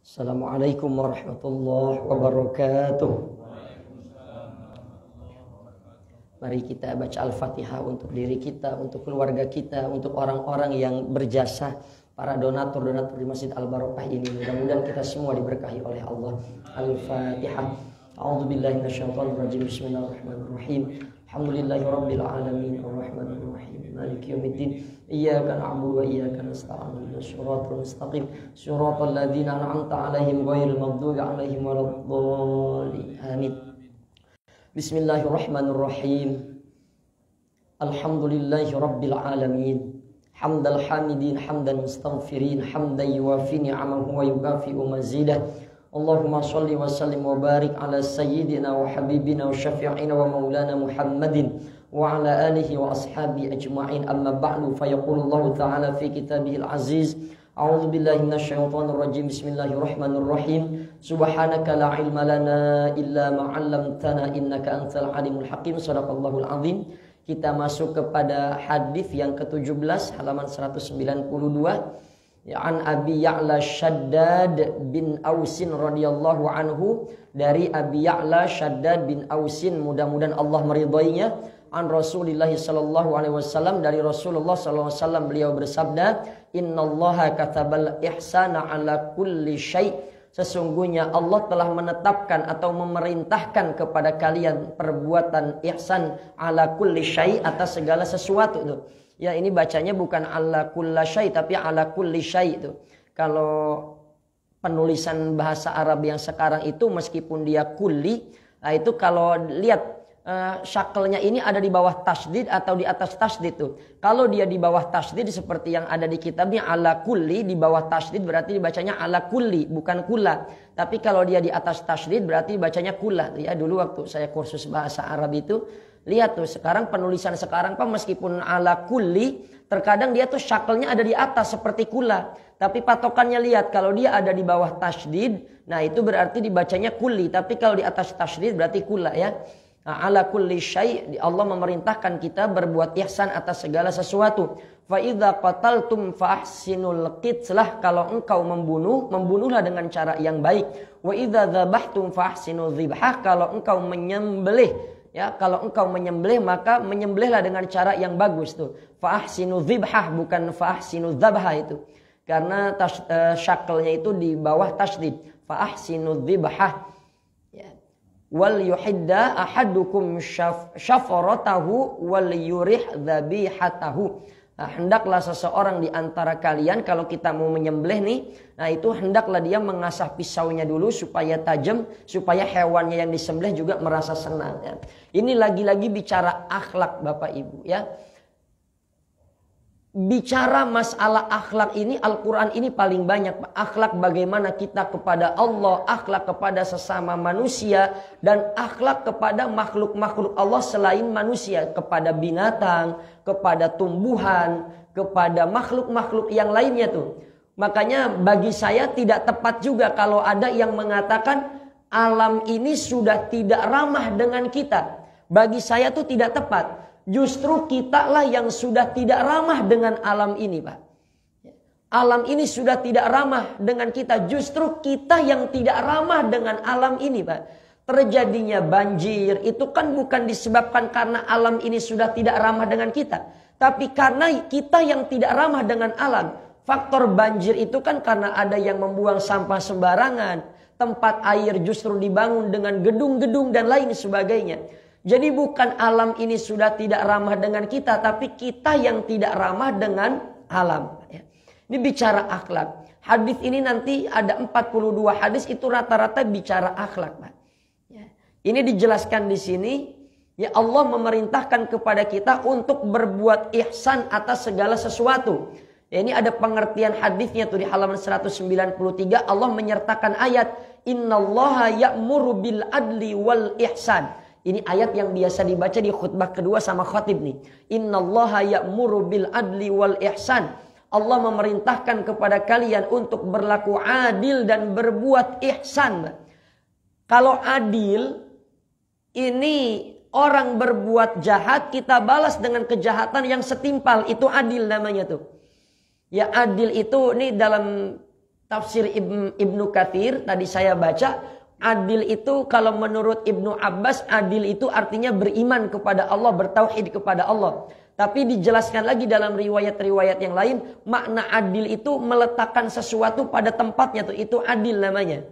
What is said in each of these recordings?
Assalamualaikum warahmatullahi wabarakatuh. Mari kita baca Al-Fatihah untuk diri kita, untuk keluarga kita, untuk orang-orang yang berjasa, para donatur-donatur di Masjid Al-Barokah ini. Mudah-mudahan kita semua diberkahi oleh Allah. Al-Fatihah. A'udzubillahi minasyaitonirrajim. Bismillahirrahmanirrahim. Alhamdulillahirabbil alamin arrahmanir rahim maliki yaumiddin iyyaka na'budu wa iyyaka nasta'in ihdinas siratal mustaqim siratal ladzina an'amta 'alaihim ghairil maghdubi 'alaihim waladdallin amin. Bismillahirrahmanirrahim. Alhamdulillahirabbil alamin hamdal hamidin hamdan mustaghfirin hamdan yuwafi ni'amahu wa yukafi'u mazidah. Allahumma salli wa sallim wa barik ala sayyidina wa habibina wa syafi'ina wa maulana Muhammadin wa ala alihi wa ashabi ajma'in. Amma ba'du, fayaqulullahu ta'ala fi kitabihil aziz. A'udzu billahi minasyaitonir rajim. Bismillahirrahmanirrahim. Subhanaka la ilma lana illa ma 'allamtana innaka antal alimul hakim. Shadaqallahul azim. Kita masuk kepada hadis yang ke-17 halaman 192. An Abi Ya'la Shaddad bin Ausin radhiyallahu anhu, dari Abi Ya'la Shaddad bin Ausin, mudah-mudahan Allah meridainya, an Rasulillah sallallahu alaihi wasallam, dari Rasulullah sallallahu alaihi wasallam, beliau bersabda, innallaha katabal ihsana ala kulli syai', sesungguhnya Allah telah menetapkan atau memerintahkan kepada kalian perbuatan ihsan ala kulli syai', atas segala sesuatu itu. Ya, ini bacanya bukan ala kulla syai' tapi ala kulli syai' itu. Kalau penulisan bahasa Arab yang sekarang itu meskipun dia kulli, nah itu kalau lihat syakelnya ini ada di bawah tasdid atau di atas tasdid tuh. Kalau dia di bawah tasdid seperti yang ada di kitabnya ala kulli, di bawah tasdid berarti dibacanya ala kulli, bukan kula. Tapi kalau dia di atas tasdid berarti dibacanya kula. Ya, dulu waktu saya kursus bahasa Arab itu, lihat tuh, sekarang penulisan sekarang Pak, meskipun ala kulli, terkadang dia tuh syakelnya ada di atas seperti kula. Tapi patokannya lihat, kalau dia ada di bawah tasdid, nah itu berarti dibacanya kulli. Tapi kalau di atas tasdid berarti kula ya. Nah, ala kulli syai', Allah memerintahkan kita berbuat ihsan atas segala sesuatu. Fa idza qataltum fa ahsinul qitlah, kalau engkau membunuh, membunuhlah dengan cara yang baik. Wa idza dzabhtum fa ahsinul dzibhah, kalau engkau menyembelih, ya, kalau engkau menyembelih maka menyembelihlah dengan cara yang bagus tuh. Fa ahsinu dzibhah, bukan fa ahsinu dzabha itu. Karena syakelnya itu di bawah tasdid. Fa ahsinu dzibhah. Ya. Wal yuhidda ahadukum syafaratahu wal yurih dzabihatahu. Nah, hendaklah seseorang di antara kalian kalau kita mau menyembelih nih, nah itu hendaklah dia mengasah pisaunya dulu supaya tajam, supaya hewannya yang disembelih juga merasa senang ya. Ini lagi-lagi bicara akhlak Bapak Ibu ya. Bicara masalah akhlak ini, Al-Quran ini paling banyak. Akhlak bagaimana kita kepada Allah, akhlak kepada sesama manusia, dan akhlak kepada makhluk-makhluk Allah selain manusia. Kepada binatang, kepada tumbuhan, kepada makhluk-makhluk yang lainnya tuh. Makanya bagi saya tidak tepat juga kalau ada yang mengatakan alam ini sudah tidak ramah dengan kita. Bagi saya tuh tidak tepat. Justru kita lah yang sudah tidak ramah dengan alam ini, Pak. Alam ini sudah tidak ramah dengan kita. Justru kita yang tidak ramah dengan alam ini, Pak. Terjadinya banjir itu kan bukan disebabkan karena alam ini sudah tidak ramah dengan kita. Tapi karena kita yang tidak ramah dengan alam. Faktor banjir itu kan karena ada yang membuang sampah sembarangan. Tempat air justru dibangun dengan gedung-gedung dan lain sebagainya. Jadi bukan alam ini sudah tidak ramah dengan kita, tapi kita yang tidak ramah dengan alam. Ini bicara akhlak. Hadis ini nanti ada 42 hadis, itu rata-rata bicara akhlak. Ini dijelaskan di sini, ya, Allah memerintahkan kepada kita untuk berbuat ihsan atas segala sesuatu. Ya, ini ada pengertian hadisnya tuh di halaman 193. Allah menyertakan ayat innallaha ya'muru bil adli wal ihsan. Ini ayat yang biasa dibaca di khutbah kedua sama khatib nih. Innallaha ya'muru bil adli wal ihsan. Allah memerintahkan kepada kalian untuk berlaku adil dan berbuat ihsan. Kalau adil, ini orang berbuat jahat kita balas dengan kejahatan yang setimpal. Itu adil namanya tuh. Ya, adil itu ini dalam tafsir Ibnu Katsir tadi saya baca, adil itu kalau menurut Ibnu Abbas, adil itu artinya beriman kepada Allah, bertauhid kepada Allah. Tapi dijelaskan lagi dalam riwayat-riwayat yang lain, makna adil itu meletakkan sesuatu pada tempatnya tuh, itu adil namanya.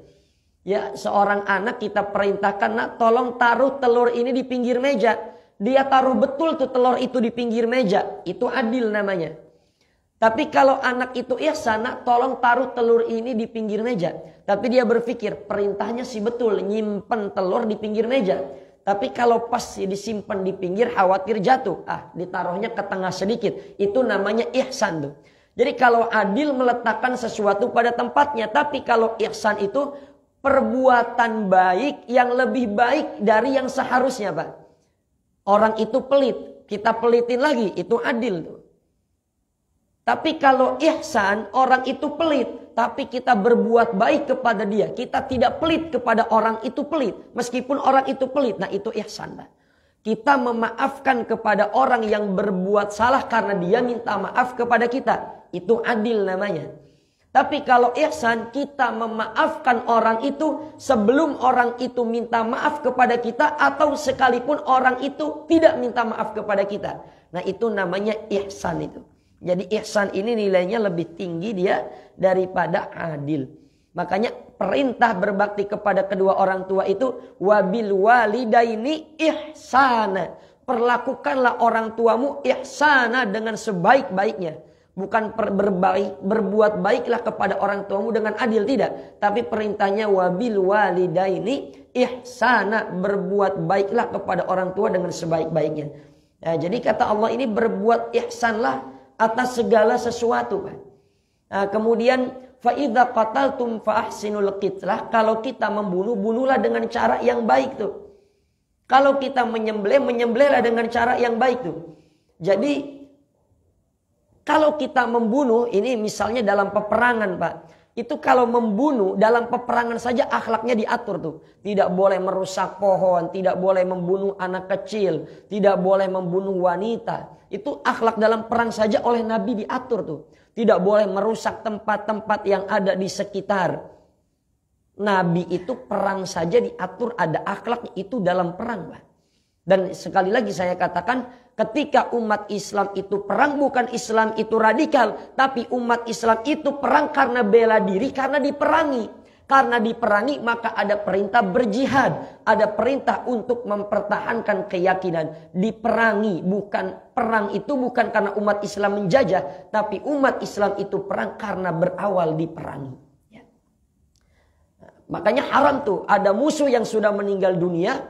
Ya, seorang anak kita perintahkan, nak tolong taruh telur ini di pinggir meja. Dia taruh betul tuh telur itu di pinggir meja, itu adil namanya. Tapi kalau anak itu ihsan, nak tolong taruh telur ini di pinggir meja. Tapi dia berpikir perintahnya sih betul, nyimpen telur di pinggir meja. Tapi kalau pas disimpan di pinggir khawatir jatuh. Ditaruhnya ke tengah sedikit. Itu namanya ihsan tuh. Jadi kalau adil meletakkan sesuatu pada tempatnya. Tapi kalau ihsan itu perbuatan baik yang lebih baik dari yang seharusnya, Pak. Orang itu pelit, kita pelitin lagi, itu adil tuh. Tapi kalau ihsan, orang itu pelit, tapi kita berbuat baik kepada dia. Kita tidak pelit kepada orang itu pelit. Meskipun orang itu pelit, nah itu ihsan. Kita memaafkan kepada orang yang berbuat salah karena dia minta maaf kepada kita. Itu adil namanya. Tapi kalau ihsan, kita memaafkan orang itu sebelum orang itu minta maaf kepada kita. Atau sekalipun orang itu tidak minta maaf kepada kita. Nah itu namanya ihsan itu. Jadi ihsan ini nilainya lebih tinggi dia daripada adil. Makanya perintah berbakti kepada kedua orang tua itu wabil walidaini ihsana. Perlakukanlah orang tuamu ihsana dengan sebaik-baiknya. Bukan berbuat baiklah kepada orang tuamu dengan adil, tidak. Tapi perintahnya wabil walidaini ihsana, berbuat baiklah kepada orang tua dengan sebaik-baiknya. Nah, jadi kata Allah ini berbuat ihsanlah atas segala sesuatu. Nah, kemudian fa idza qataltum fa ahsinul qitlah, kalau kita membunuh, bunuhlah dengan cara yang baik tuh. Kalau kita menyembelih, menyembelihlah dengan cara yang baik tuh. Jadi kalau kita membunuh, ini misalnya dalam peperangan, Pak. Itu kalau membunuh dalam peperangan saja akhlaknya diatur tuh. Tidak boleh merusak pohon, tidak boleh membunuh anak kecil, tidak boleh membunuh wanita. Itu akhlak dalam perang saja oleh Nabi diatur tuh. Tidak boleh merusak tempat-tempat yang ada di sekitar. Nabi itu perang saja diatur ada akhlak itu dalam perang, Pak. Dan sekali lagi saya katakan, ketika umat Islam itu perang, bukan Islam itu radikal. Tapi umat Islam itu perang karena bela diri, karena diperangi. Karena diperangi maka ada perintah berjihad. Ada perintah untuk mempertahankan keyakinan. Diperangi, bukan perang itu bukan karena umat Islam menjajah. Tapi umat Islam itu perang karena berawal diperangi. Ya. Makanya haram tuh, ada musuh yang sudah meninggal dunia,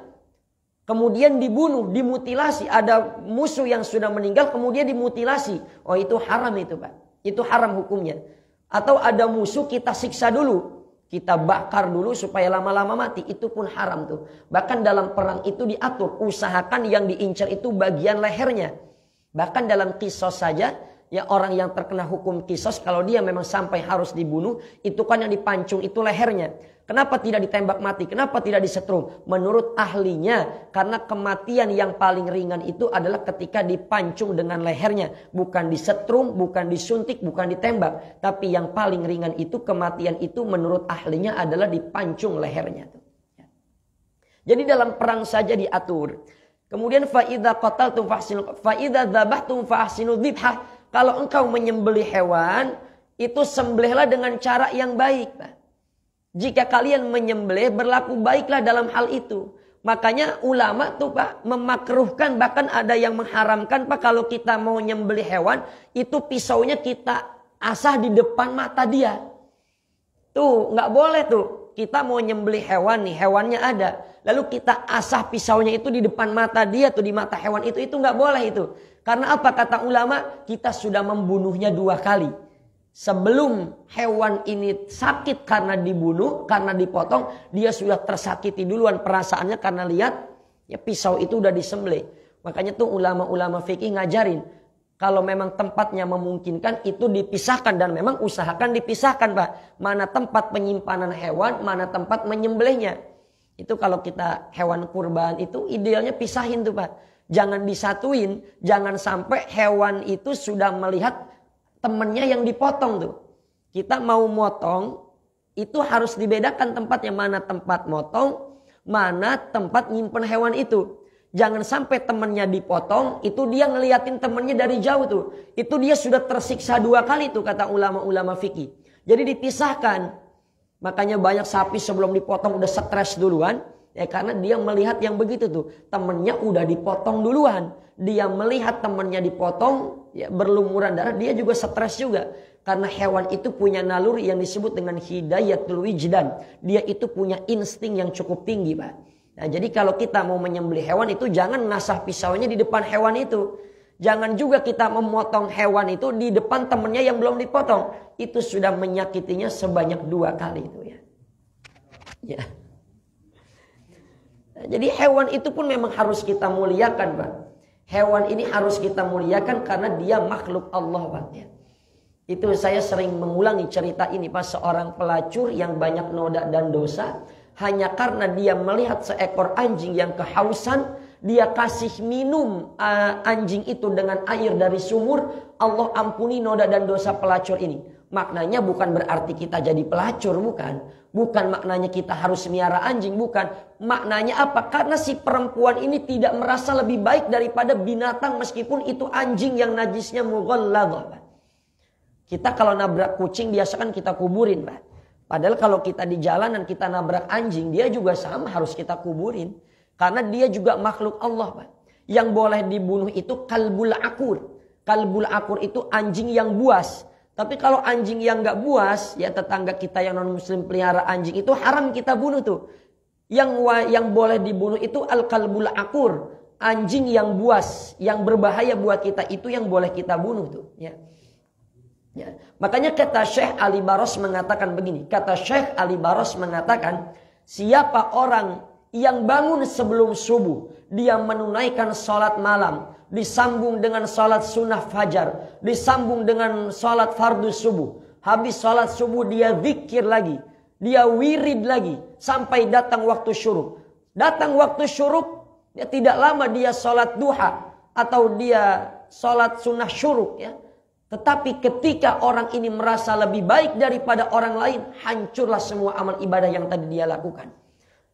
kemudian dibunuh, dimutilasi. Ada musuh yang sudah meninggal, kemudian dimutilasi. Oh itu haram itu, Pak. Itu haram hukumnya. Atau ada musuh kita siksa dulu. Kita bakar dulu supaya lama-lama mati. Itu pun haram tuh. Bahkan dalam perang itu diatur. Usahakan yang diincar itu bagian lehernya. Bahkan dalam kisos saja. Ya orang yang terkena hukum kisos, kalau dia memang sampai harus dibunuh, itu kan yang dipancung itu lehernya. Kenapa tidak ditembak mati? Kenapa tidak disetrum? Menurut ahlinya, karena kematian yang paling ringan itu adalah ketika dipancung dengan lehernya. Bukan disetrum, bukan disuntik, bukan ditembak. Tapi yang paling ringan itu, kematian itu menurut ahlinya adalah dipancung lehernya. Jadi dalam perang saja diatur. Kemudian fa'idha qataltum fa'ahsinu, fa'idha dzabhtum fa'ahsinu dzibhah. Kalau engkau menyembelih hewan, itu sembelihlah dengan cara yang baik, Pak. Jika kalian menyembelih, berlaku baiklah dalam hal itu. Makanya ulama tuh, Pak, memakruhkan, bahkan ada yang mengharamkan, Pak, kalau kita mau menyembelih hewan, itu pisaunya kita asah di depan mata dia. Tuh, nggak boleh tuh. Kita mau nyembelih hewan nih, hewannya ada. Lalu kita asah pisaunya itu di depan mata dia, tuh di mata hewan itu nggak boleh itu. Karena apa kata ulama? Kita sudah membunuhnya 2 kali. Sebelum hewan ini sakit karena dibunuh, karena dipotong, dia sudah tersakiti duluan perasaannya karena lihat ya pisau itu udah disembelih. Makanya tuh ulama-ulama fikih ngajarin, kalau memang tempatnya memungkinkan itu dipisahkan, dan memang usahakan dipisahkan, Pak. Mana tempat penyimpanan hewan, mana tempat menyembelihnya. Itu kalau kita hewan kurban itu idealnya pisahin tuh, Pak. Jangan disatuin, jangan sampai hewan itu sudah melihat temannya yang dipotong tuh. kita mau motong, itu harus dibedakan tempat yang mana tempat motong, mana tempat nyimpen hewan itu. Jangan sampai temannya dipotong, itu dia ngeliatin temannya dari jauh tuh. Itu dia sudah tersiksa 2 kali tuh kata ulama-ulama fikih. Jadi dipisahkan. Makanya banyak sapi sebelum dipotong udah stres duluan. Ya karena dia melihat yang begitu tuh. Temannya udah dipotong duluan. Dia melihat temannya dipotong, ya berlumuran darah, dia juga stres juga. Karena hewan itu punya naluri yang disebut dengan hidayatul wijdan. Dia itu punya insting yang cukup tinggi, Pak. Nah, jadi kalau kita mau menyembelih hewan itu jangan ngasah pisaunya di depan hewan itu. Jangan juga kita memotong hewan itu di depan temannya yang belum dipotong. Itu sudah menyakitinya sebanyak 2 kali itu ya. Ya. Nah, jadi hewan itu pun memang harus kita muliakan, Pak. Hewan ini harus kita muliakan karena dia makhluk Allah, Pak. Ya. Itu saya sering mengulangi cerita ini, Pak. Seorang pelacur yang banyak noda dan dosa. Hanya karena dia melihat seekor anjing yang kehausan, dia kasih minum anjing itu dengan air dari sumur. Allah ampuni noda dan dosa pelacur ini. Maknanya bukan berarti kita jadi pelacur, bukan. Bukan maknanya kita harus miara anjing, bukan. Maknanya apa? Karena si perempuan ini tidak merasa lebih baik daripada binatang meskipun itu anjing yang najisnya mughalladhah. Kita kalau nabrak kucing biasa kan kita kuburin, Pak. Padahal kalau kita di jalanan kita nabrak anjing, dia juga sama harus kita kuburin. Karena dia juga makhluk Allah, Pak. Yang boleh dibunuh itu kalbul akur. Kalbul akur itu anjing yang buas. Tapi kalau anjing yang gak buas, ya tetangga kita yang non muslim pelihara anjing itu haram kita bunuh tuh. Yang boleh dibunuh itu al-kalbul akur. Anjing yang buas, yang berbahaya buat kita, itu yang boleh kita bunuh tuh. Ya. Ya. Makanya kata Syekh Ali Baros mengatakan begini. Kata Syekh Ali Baros mengatakan, siapa orang yang bangun sebelum subuh, dia menunaikan sholat malam, disambung dengan sholat sunnah fajar, disambung dengan sholat fardu subuh. Habis sholat subuh dia zikir lagi, dia wirid lagi, sampai datang waktu syuruk. Datang waktu syuruk, ya tidak lama dia sholat duha, atau dia sholat sunnah syuruk ya. Tetapi ketika orang ini merasa lebih baik daripada orang lain, hancurlah semua amal ibadah yang tadi dia lakukan.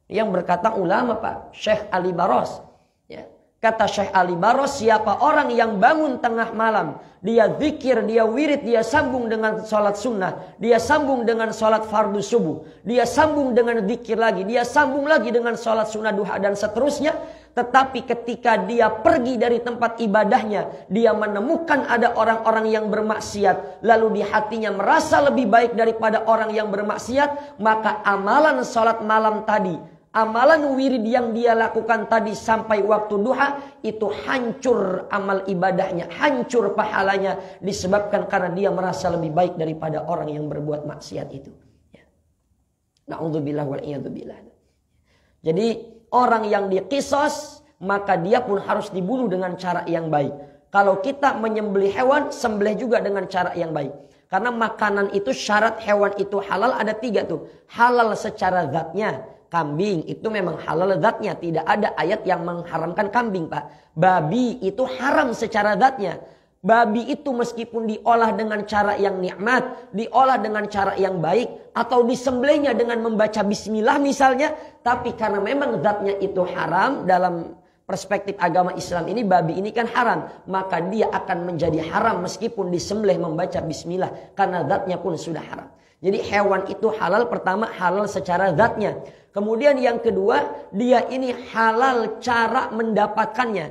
Yang berkata ulama, Pak, Syekh Ali Baros. Ya. Kata Syekh Ali Baros, siapa orang yang bangun tengah malam, dia zikir, dia wirid, dia sambung dengan sholat sunnah, dia sambung dengan sholat fardu subuh, dia sambung dengan zikir lagi, dia sambung lagi dengan sholat sunnah duha dan seterusnya. Tetapi ketika dia pergi dari tempat ibadahnya, dia menemukan ada orang-orang yang bermaksiat, lalu di hatinya merasa lebih baik daripada orang yang bermaksiat, maka amalan sholat malam tadi, amalan wirid yang dia lakukan tadi sampai waktu duha, itu hancur amal ibadahnya, hancur pahalanya, disebabkan karena dia merasa lebih baik daripada orang yang berbuat maksiat itu. Na'udzubillah wal'iyadzubillah. Jadi orang yang diqisos, maka dia pun harus dibunuh dengan cara yang baik. Kalau kita menyembelih hewan, sembelih juga dengan cara yang baik. Karena makanan itu syarat hewan itu halal ada 3 tuh. Halal secara zatnya. Kambing itu memang halal zatnya. Tidak ada ayat yang mengharamkan kambing, Pak. Babi itu haram secara zatnya. Babi itu meskipun diolah dengan cara yang nikmat, diolah dengan cara yang baik, atau disembelihnya dengan membaca bismillah misalnya, tapi karena memang zatnya itu haram dalam perspektif agama Islam ini, babi ini kan haram, maka dia akan menjadi haram meskipun disembelih membaca bismillah, karena zatnya pun sudah haram. Jadi hewan itu halal, pertama halal secara zatnya. Kemudian yang kedua, dia ini halal cara mendapatkannya.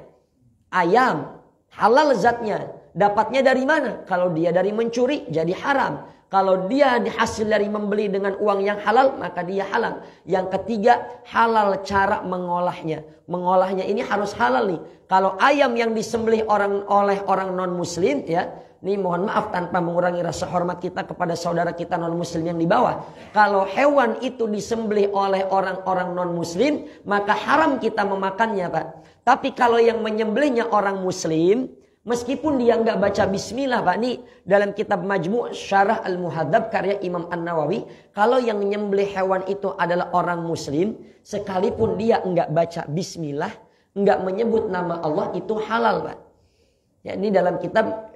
Ayam, halal zatnya. Dapatnya dari mana? Kalau dia dari mencuri, jadi haram. Kalau dia hasil dari membeli dengan uang yang halal, maka dia halal. Yang ketiga, halal cara mengolahnya. Mengolahnya ini harus halal nih. Kalau ayam yang disembelih oleh orang non-muslim, ya, ini mohon maaf tanpa mengurangi rasa hormat kita kepada saudara kita non-muslim yang di bawah. Kalau hewan itu disembelih oleh orang-orang non-muslim, maka haram kita memakannya, Pak. Tapi kalau yang menyembelihnya orang muslim, meskipun dia nggak baca bismillah, Pak, ini dalam kitab Majmu' Syarah Al-Muhadzab karya Imam An-Nawawi, kalau yang menyembelih hewan itu adalah orang muslim, sekalipun dia nggak baca bismillah, nggak menyebut nama Allah, itu halal, Pak. Ya, ini dalam kitab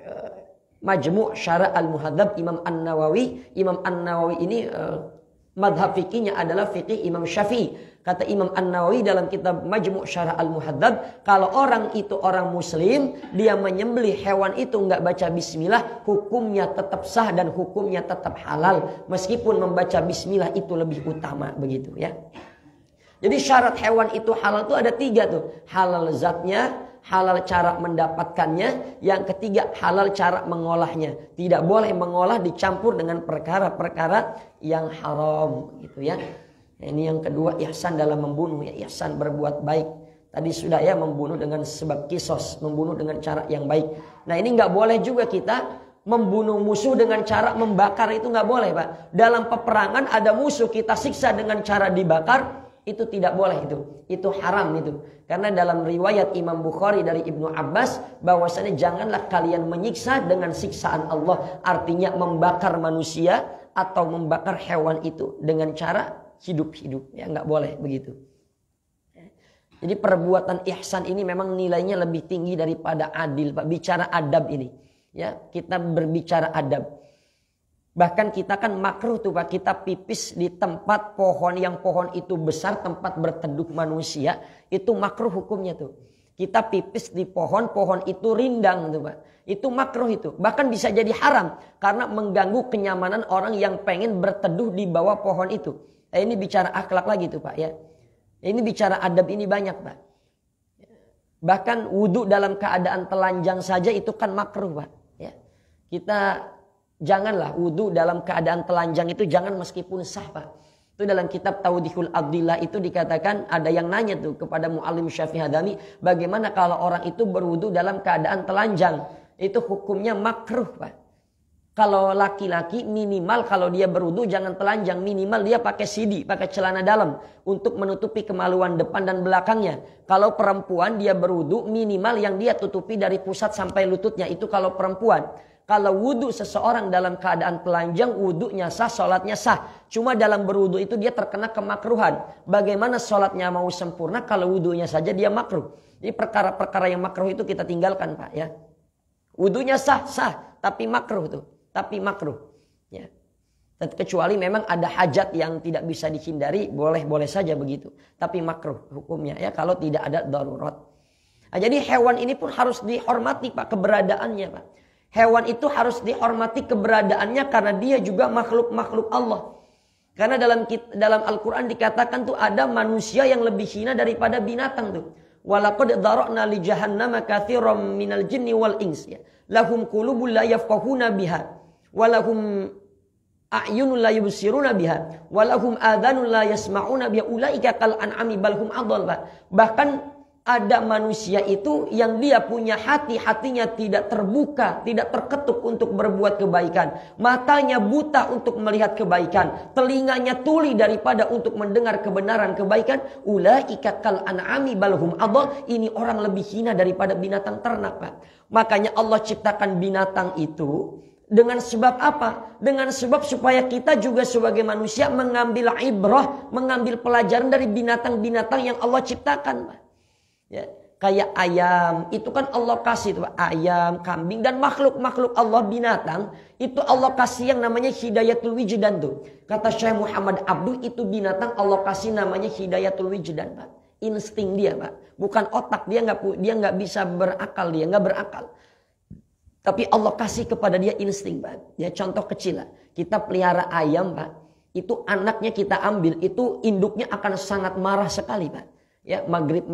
Majmu' Syara' Al-Muhadzab Imam An-Nawawi. Imam An-Nawawi ini madhab fikihnya adalah fikih Imam Syafi'i. Kata Imam An-Nawawi dalam kitab Majmu' Syara' Al-Muhadzab, kalau orang itu orang muslim, dia menyembelih hewan itu nggak baca bismillah, hukumnya tetap sah dan hukumnya tetap halal. Meskipun membaca bismillah itu lebih utama, begitu ya. Jadi syarat hewan itu halal itu ada 3 tuh. Halal zatnya, halal cara mendapatkannya, yang ketiga halal cara mengolahnya. Tidak boleh mengolah dicampur dengan perkara-perkara yang haram, gitu ya. Ini yang kedua, ihsan dalam membunuh, ya, ihsan berbuat baik. Tadi sudah ya, membunuh dengan sebab kisos, membunuh dengan cara yang baik. Nah ini nggak boleh juga kita membunuh musuh dengan cara membakar, itu nggak boleh Pak. Dalam peperangan ada musuh kita siksa dengan cara dibakar, itu tidak boleh itu haram itu. Karena dalam riwayat Imam Bukhari dari Ibnu Abbas bahwasanya janganlah kalian menyiksa dengan siksaan Allah, artinya membakar manusia atau membakar hewan itu dengan cara hidup-hidup, ya nggak boleh begitu. Jadi perbuatan ihsan ini memang nilainya lebih tinggi daripada adil Pak. Bicara adab ini, ya kita berbicara adab. Bahkan kita kan makruh tuh Pak, kita pipis di tempat pohon yang pohon itu besar, tempat berteduh manusia, itu makruh hukumnya tuh. Kita pipis di pohon itu rindang tuh Pak. Itu makruh itu. Bahkan bisa jadi haram karena mengganggu kenyamanan orang yang pengen berteduh di bawah pohon itu. Ini bicara akhlak lagi tuh Pak ya. Ini bicara adab ini banyak Pak. Bahkan wudhu dalam keadaan telanjang saja itu kan makruh Pak. Ya. Kita janganlah wudhu dalam keadaan telanjang itu jangan meskipun sah Pak. Itu dalam kitab Tawdihul Abdillah itu dikatakan ada yang nanya tuh kepada Mu'allim Syafi'i Hadami. Bagaimana kalau orang itu berwudhu dalam keadaan telanjang. Itu hukumnya makruh Pak. Kalau laki-laki minimal kalau dia berwudu jangan telanjang, minimal dia pakai sidi, pakai celana dalam untuk menutupi kemaluan depan dan belakangnya. Kalau perempuan dia berwudu minimal yang dia tutupi dari pusat sampai lututnya, itu kalau perempuan. Kalau wudu seseorang dalam keadaan telanjang, wudunya sah, sholatnya sah. Cuma dalam berwudu itu dia terkena kemakruhan. Bagaimana sholatnya mau sempurna kalau wudunya saja dia makruh. Jadi perkara-perkara yang makruh itu kita tinggalkan Pak ya. Wudunya sah, tapi makruh tuh. Tapi makruh ya. Kecuali memang ada hajat yang tidak bisa dihindari, boleh saja begitu, tapi makruh hukumnya ya kalau tidak ada darurat. Nah, jadi hewan ini pun harus dihormati Pak, keberadaannya Pak. Hewan itu harus dihormati keberadaannya karena dia juga makhluk-makhluk Allah. Karena dalam Al-Quran dikatakan tuh ada manusia yang lebih hina daripada binatang tuh. Walaqad dzara'na li jahannama katsiran minal jinni wal ins ya. Lahum qulubun la yafqahuna biha. Walahum a'yunun la yubsiruna biha walahum adhanun la yasma'una biha ulaika kal an'ami bal hum adall. Bahkan ada manusia itu yang dia punya hatinya tidak terbuka, tidak terketuk untuk berbuat kebaikan, matanya buta untuk melihat kebaikan, telinganya tuli daripada untuk mendengar kebenaran kebaikan. Ulaika kal an'ami bal hum adall. Ini orang lebih hina daripada binatang ternak Pak. Makanya Allah ciptakan binatang itu dengan sebab apa? Dengan sebab supaya kita juga sebagai manusia mengambil ibrah, mengambil pelajaran dari binatang-binatang yang Allah ciptakan. Ya, kayak ayam, itu kan Allah kasih tuh, ayam, kambing dan makhluk-makhluk Allah binatang, itu Allah kasih yang namanya hidayatul wijdan tuh. Kata Syekh Muhammad Abduh, itu binatang Allah kasih namanya hidayatul wijdan Pak. Insting dia Pak, bukan otak, dia nggak bisa berakal, dia nggak berakal. Tapi Allah kasih kepada dia insting Pak. Ya contoh kecil lah. Kita pelihara ayam Pak. Itu anaknya kita ambil. Itu induknya akan sangat marah sekali Pak. Ya maghrib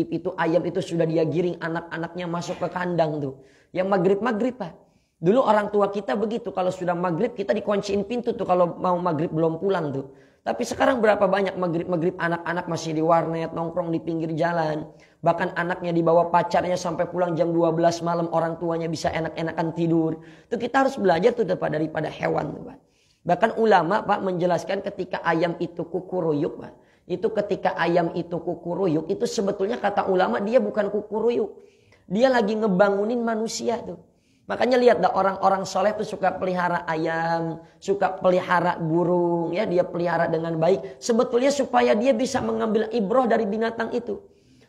itu ayam itu sudah dia giring anak-anaknya masuk ke kandang tuh. Ya maghrib Pak. Dulu orang tua kita begitu. Kalau sudah maghrib kita dikunciin pintu tuh. Kalau mau maghrib belum pulang tuh. Tapi sekarang berapa banyak maghrib anak-anak masih di warnet, nongkrong di pinggir jalan. Bahkan anaknya dibawa pacarnya sampai pulang jam 12 malam, orang tuanya bisa enak-enakan tidur. Itu kita harus belajar tuh daripada hewan tuh Pak. Bahkan ulama Pak menjelaskan ketika ayam itu kukuruyuk Pak. Itu ketika ayam itu kukuruyuk, itu sebetulnya kata ulama dia bukan kukuruyuk. Dia lagi ngebangunin manusia tuh. Makanya lihat dah orang-orang soleh tuh suka pelihara ayam, suka pelihara burung, ya dia pelihara dengan baik. Sebetulnya supaya dia bisa mengambil ibrah dari binatang itu.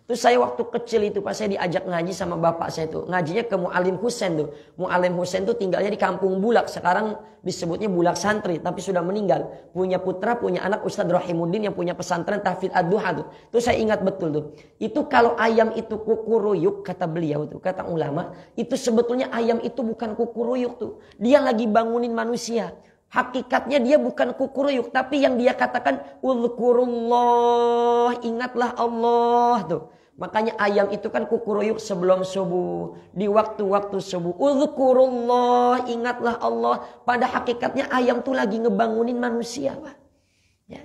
Terus saya waktu kecil itu Pak, saya diajak ngaji sama bapak saya itu. Ngajinya ke Mu'alim Husain tuh. Mu'alim Husain tuh tinggalnya di Kampung Bulak. Sekarang disebutnya Bulak Santri, tapi sudah meninggal. Punya putra, punya anak Ustadz Rahimuddin yang punya pesantren Tahfidz Ad-Duha tuh. Itu saya ingat betul tuh. Itu kalau ayam itu kukuruyuk, kata beliau tuh, kata ulama, itu sebetulnya ayam itu bukan kukuruyuk tuh. Dia lagi bangunin manusia. Hakikatnya dia bukan kukuruyuk, tapi yang dia katakan uzkurullah, ingatlah Allah tuh. Makanya ayam itu kan kukuruyuk sebelum subuh, di waktu-waktu subuh. Uzkurullah, ingatlah Allah. Pada hakikatnya ayam tuh lagi ngebangunin manusia, Pak. Ya.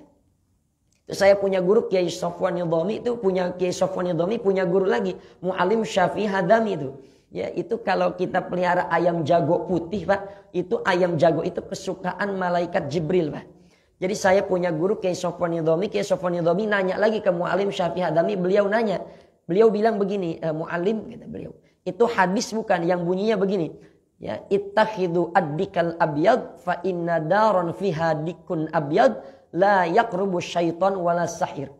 Saya punya guru Kiai Sofwan Nidhami itu punya Kiai Sofwan Nidhami punya guru lagi, Mu'alim Syafi'i Hadami itu. Ya, itu kalau kita pelihara ayam jago putih, Pak, itu ayam jago itu kesukaan malaikat Jibril, Pak. Jadi saya punya guru Kiai Sofwan Nidhami, Kiai Sofwan Nidhami nanya lagi ke Mu'alim Syafi'i Hadami, beliau nanya, beliau bilang begini, Mu'alim kata beliau, itu hadis bukan yang bunyinya begini, ya, ittakhidu addikal abyad fa inna daron fiha dikun abyad la yaqrubu syaitan wala sahir.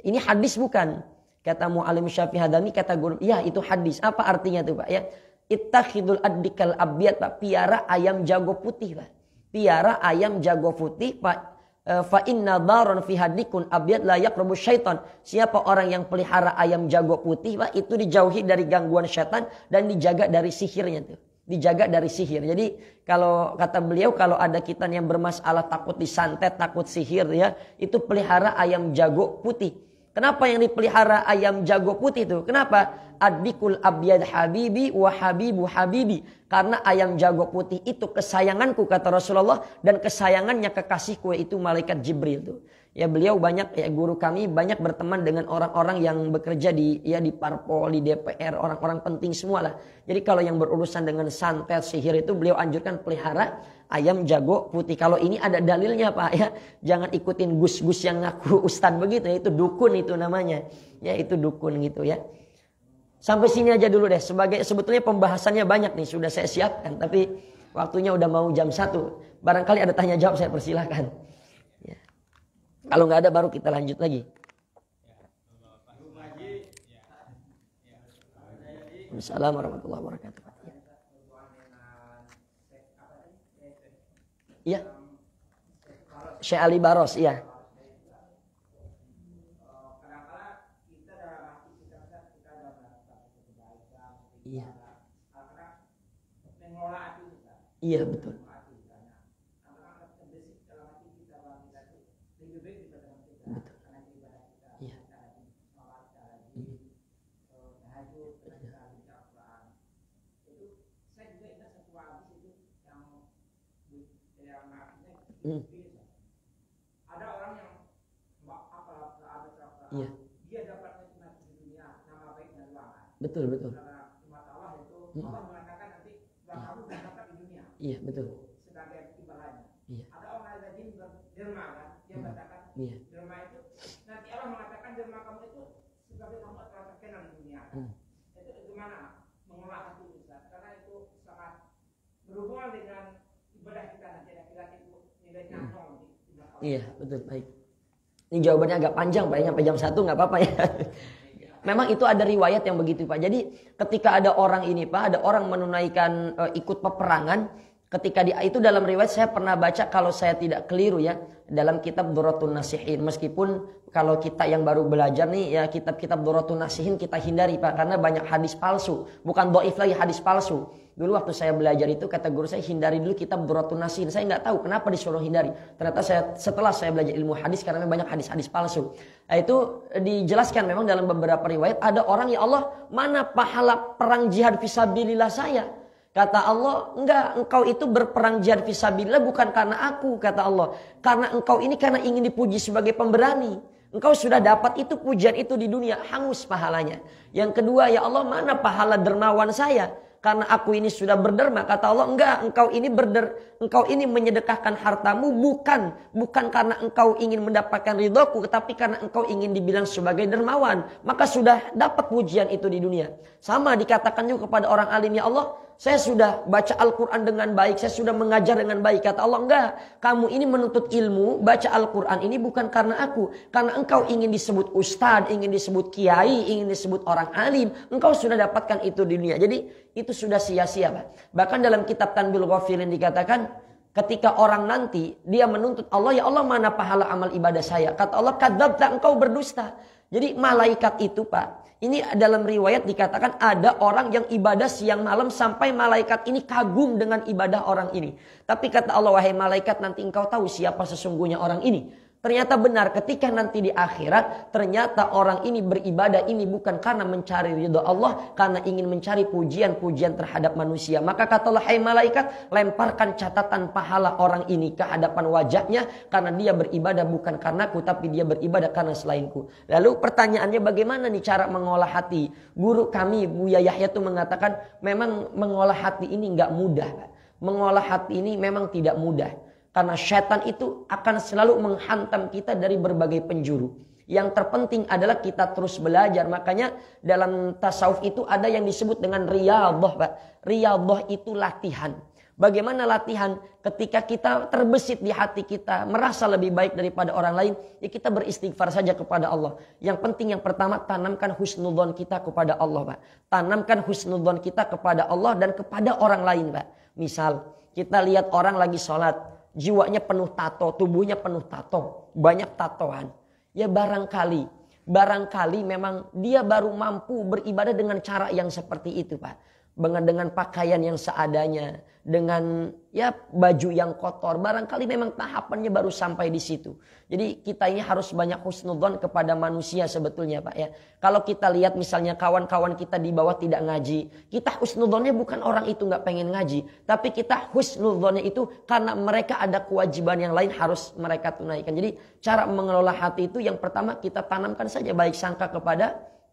Ini hadis bukan? Kata Mu'alim Syafi'i Hadami, kata guru, ya itu hadis. Apa artinya tuh Pak? Ya, ittakhidul addikal abyad, Pak, piara ayam jago putih, Pak. Piara ayam jago putih, Pak. Fa inna daron fi hadikun abyad la yaqrabu syaitan. Siapa orang yang pelihara ayam jago putih, Pak, itu dijauhi dari gangguan syaitan dan dijaga dari sihirnya tuh. Dijaga dari sihir. Jadi kalau kata beliau, kalau ada kita yang bermasalah takut disantet, takut sihir ya, itu pelihara ayam jago putih. Kenapa yang dipelihara ayam jago putih itu? Kenapa? Adikul abyad habibi wa habibu habibi. Karena ayam jago putih itu kesayanganku, kata Rasulullah, dan kesayangannya kekasihku itu malaikat Jibril tuh. Ya beliau banyak, ya guru kami banyak berteman dengan orang-orang yang bekerja di parpol, di DPR, orang-orang penting semua lah. Jadi kalau yang berurusan dengan santet, sihir itu beliau anjurkan pelihara ayam jago putih. Kalau ini ada dalilnya Pak ya. Jangan ikutin gus-gus yang ngaku ustadz begitu ya. Itu dukun itu namanya. Ya itu dukun gitu ya. Sampai sini aja dulu deh. Sebetulnya pembahasannya banyak nih. Sudah saya siapkan. Tapi waktunya udah mau jam 1. Barangkali ada tanya jawab, saya persilahkan. Ya. Kalau nggak ada baru kita lanjut lagi. Assalamualaikum warahmatullahi wabarakatuh. Iya. Syekh Ali Baros, iya. Iya. Iya, betul. Ada orang yang iya. Dia dapat nikmat di dunia, nama baik dan ruangan. Betul. Karena nikmat Allah itu Allah mengatakan nanti kamu dapat di dunia. Iya, betul. Sebagai imbalannya. Iya. Ada orang rajin berderma kan, dia katakan derma itu nanti Allah mengatakan derma kamu itu sebagai kamu telah terkenal di dunia. Itu gimana mengolah hati Ustaz? Karena itu sangat berhubungan dengan ibadah kita nanti akhirat itu nilainya nol. Iya, betul, baik. Ini jawabannya agak panjang Pak, sampai jam 1 nggak apa-apa ya. Memang itu ada riwayat yang begitu Pak. Jadi ketika ada orang ini Pak, ada orang menunaikan ikut peperangan. Ketika itu dalam riwayat saya pernah baca, kalau saya tidak keliru ya, dalam kitab Durratun Nasihin. Meskipun kalau kita yang baru belajar nih ya, kitab-kitab Durratun Nasihin kita hindari Pak, karena banyak hadis palsu. Bukan dhaif lagi, hadis palsu. Dulu waktu saya belajar itu kata guru saya, hindari dulu kitab Durratun Nasihin. Saya nggak tahu kenapa disuruh hindari. Ternyata setelah saya belajar ilmu hadis, karena banyak hadis-hadis palsu. Nah, itu dijelaskan memang dalam beberapa riwayat, ada orang, ya Allah, mana pahala perang jihad fisabilillah saya? Kata Allah, enggak, engkau itu berperang jihad fisabilillah bukan karena aku, kata Allah. Karena engkau ini karena ingin dipuji sebagai pemberani. Engkau sudah dapat itu pujian itu di dunia, hangus pahalanya. Yang kedua, ya Allah, mana pahala dermawan saya? Karena aku ini sudah berderma, kata Allah, enggak, engkau ini menyedekahkan hartamu bukan karena engkau ingin mendapatkan ridhoku, tetapi karena engkau ingin dibilang sebagai dermawan, maka sudah dapat pujian itu di dunia. Sama dikatakan juga kepada orang alim, ya Allah, saya sudah baca Al-Quran dengan baik, saya sudah mengajar dengan baik. Kata Allah, enggak. Kamu ini menuntut ilmu, baca Al-Quran ini bukan karena aku. Karena engkau ingin disebut ustadz, ingin disebut kiai, ingin disebut orang alim. Engkau sudah dapatkan itu di dunia. Jadi itu sudah sia-sia, Pak. Bahkan dalam kitab Tanbihul Ghafilin dikatakan, ketika orang nanti dia menuntut Allah, ya Allah mana pahala amal ibadah saya? Kata Allah, kadzabta, engkau berdusta. Jadi malaikat itu, Pak. Ini dalam riwayat dikatakan ada orang yang ibadah siang malam sampai malaikat ini kagum dengan ibadah orang ini. Tapi kata Allah, wahai malaikat, nanti engkau tahu siapa sesungguhnya orang ini. Ternyata benar, ketika nanti di akhirat, ternyata orang ini beribadah ini bukan karena mencari ridha Allah, karena ingin mencari pujian-pujian terhadap manusia. Maka kata Allah, hai malaikat, lemparkan catatan pahala orang ini ke hadapan wajahnya, karena dia beribadah bukan karenaku, tapi dia beribadah karena selainku. Lalu pertanyaannya, bagaimana nih cara mengolah hati? Guru kami, Buya Yahya itu mengatakan, memang mengolah hati ini nggak mudah. Mengolah hati ini memang tidak mudah. Karena syaitan itu akan selalu menghantam kita dari berbagai penjuru. Yang terpenting adalah kita terus belajar. Makanya dalam tasawuf itu ada yang disebut dengan riyadhah, Pak. Riyadhah itu latihan. Bagaimana latihan? Ketika kita terbesit di hati kita, merasa lebih baik daripada orang lain, ya kita beristighfar saja kepada Allah. Yang penting yang pertama, tanamkan husnudzon kita kepada Allah, Pak. Tanamkan husnudzon kita kepada Allah dan kepada orang lain, Pak. Misal, kita lihat orang lagi sholat. Jiwanya penuh tato, tubuhnya penuh tato, banyak tatoan. Ya barangkali memang dia baru mampu beribadah dengan cara yang seperti itu, Pak. Dengan pakaian yang seadanya, dengan ya baju yang kotor. Barangkali memang tahapannya baru sampai di situ. Jadi kita ini harus banyak husnudzon kepada manusia sebetulnya, Pak ya. Kalau kita lihat misalnya kawan-kawan kita di bawah tidak ngaji, kita husnudzonnya bukan orang itu nggak pengen ngaji, tapi kita husnudzonnya itu karena mereka ada kewajiban yang lain harus mereka tunaikan. Jadi cara mengelola hati itu yang pertama kita tanamkan saja baik sangka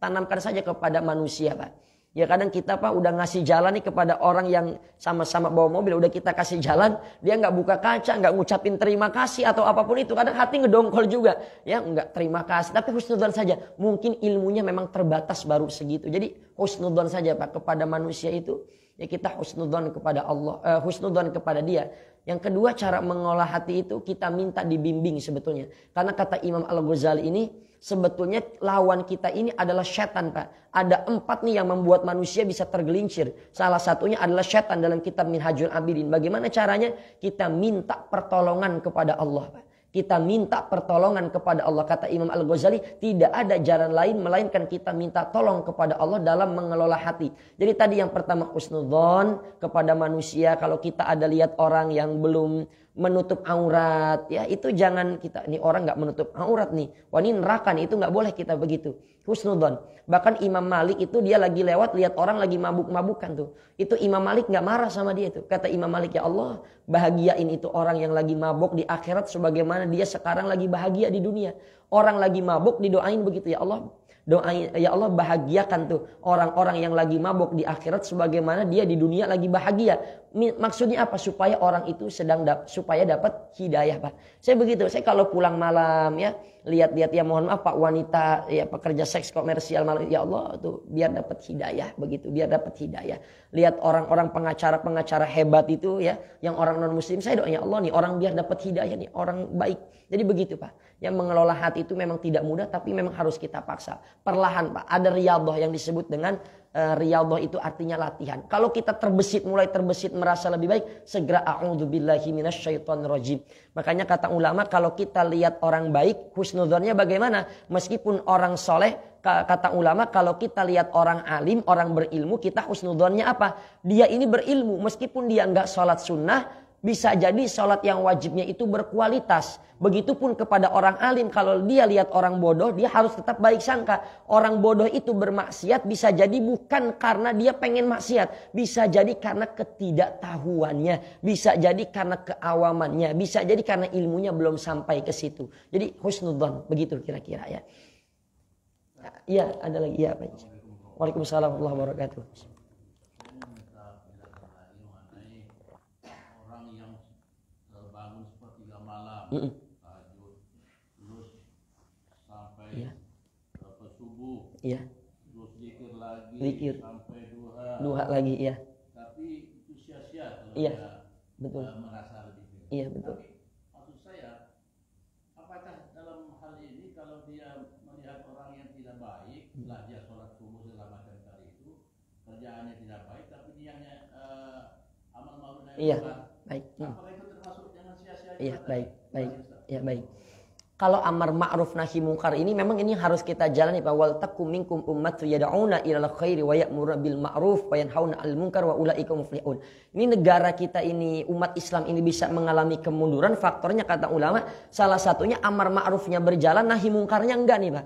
tanamkan saja kepada manusia, Pak. Ya kadang kita, Pak, udah ngasih jalan nih kepada orang yang sama-sama bawa mobil, udah kita kasih jalan, dia nggak buka kaca, nggak ngucapin terima kasih atau apapun itu, kadang hati ngedongkol juga, ya nggak terima kasih, tapi husnudzon saja. Mungkin ilmunya memang terbatas baru segitu. Jadi husnudzon saja, Pak, kepada manusia itu, ya kita husnudzon kepada Allah, husnudzon kepada dia. Yang kedua, cara mengolah hati itu kita minta dibimbing sebetulnya. Karena kata Imam Al-Ghazali ini, sebetulnya lawan kita ini adalah syaitan, Pak. Ada 4 nih yang membuat manusia bisa tergelincir. Salah satunya adalah syaitan dalam kitab Minhajul Abidin. Bagaimana caranya? Kita minta pertolongan kepada Allah, Pak. Kita minta pertolongan kepada Allah. Kata Imam Al-Ghazali, tidak ada jalan lain melainkan kita minta tolong kepada Allah dalam mengelola hati. Jadi tadi yang pertama husnudzon kepada manusia. Kalau kita ada lihat orang yang belum menutup aurat, ya itu jangan kita, ini orang nggak menutup aurat nih, wah ini neraka nih, itu nggak boleh kita begitu. Husnudzon. Bahkan Imam Malik itu dia lagi lewat lihat orang lagi mabuk-mabukan tuh, itu Imam Malik nggak marah sama dia tuh. Kata Imam Malik, ya Allah bahagiain itu orang yang lagi mabuk di akhirat sebagaimana dia sekarang lagi bahagia di dunia. Orang lagi mabuk didoain begitu, ya Allah. Doain, ya Allah bahagiakan tuh orang-orang yang lagi mabuk di akhirat sebagaimana dia di dunia lagi bahagia. Maksudnya apa? Supaya orang itu supaya dapat hidayah, Pak. Saya begitu. Saya kalau pulang malam ya lihat-lihat ya mohon maaf Pak, wanita ya pekerja seks komersial malam, ya Allah tuh biar dapat hidayah begitu, biar dapat hidayah. Lihat orang-orang pengacara hebat itu ya, yang orang non muslim, saya doa ya Allah nih orang biar dapat hidayah nih, orang baik. Jadi begitu, Pak. Yang mengelola hati itu memang tidak mudah, tapi memang harus kita paksa. Perlahan, Pak. Ada riyadhah yang disebut dengan riyadhah itu artinya latihan. Kalau kita mulai terbesit merasa lebih baik, segera a'udzubillahi minasyaitonirrajim. Makanya kata ulama, kalau kita lihat orang baik, husnudzonnya bagaimana? Meskipun orang soleh, kata ulama, kalau kita lihat orang alim, orang berilmu, kita husnudzonnya apa? Dia ini berilmu, meskipun dia enggak sholat sunnah, bisa jadi sholat yang wajibnya itu berkualitas. Begitupun kepada orang alim. Kalau dia lihat orang bodoh, dia harus tetap baik sangka. Orang bodoh itu bermaksiat bisa jadi bukan karena dia pengen maksiat. Bisa jadi karena ketidaktahuannya. Bisa jadi karena keawamannya. Bisa jadi karena ilmunya belum sampai ke situ. Jadi husnudzon. Begitu kira-kira ya. Iya, ada lagi. Iya, Pak. Waalaikumsalam warahmatullahi wabarakatuh. Terus sampai subuh, iya. terus zikir lagi, Zikir. sampai duha lagi, ya. Tapi Iya, dia betul. merasa lebih baik. Iya, betul. Tapi maksud saya, apakah dalam hal ini kalau dia melihat orang yang tidak baik, setelah dia sholat subuh segala macam tadi itu, kerjaannya tidak baik, tapi dia amal ma'ruf nahi Iya, munkar, baik. apakah itu termasuk dengan sia-sia? Iya, ibadah? baik, baik. Terima kasih, Ustaz. Ya, baik. Kalau amar ma'ruf nahi mungkar ini memang ini harus kita jalani, Pak. Wal takum minkum ummatu yad'una ilal khairi wa ya'muruna bil ma'ruf wa yanhauna 'anil munkar wa ulaika muflihun. Ini negara kita ini, umat Islam ini bisa mengalami kemunduran, faktornya kata ulama salah satunya amar ma'rufnya berjalan, nahi mungkarnya enggak nih, Pak.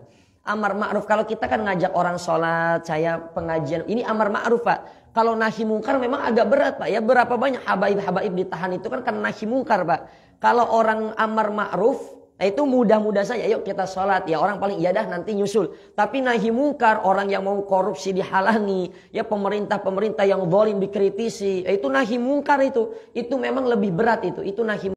Amar ma'ruf, kalau kita kan ngajak orang sholat, saya pengajian, ini amar ma'ruf, Pak. Kalau nahi mungkar memang agak berat, Pak. Ya, berapa banyak habaib-habaib ditahan itu kan karena nahi mungkar, Pak. Kalau orang amar ma'ruf, nah itu mudah-mudah saja, yuk kita sholat, ya orang paling iya dah nanti nyusul. Tapi nahi mungkar, orang yang mau korupsi dihalangi, ya pemerintah yang zalim dikritisi, itu nahi mungkar itu memang lebih berat itu nahi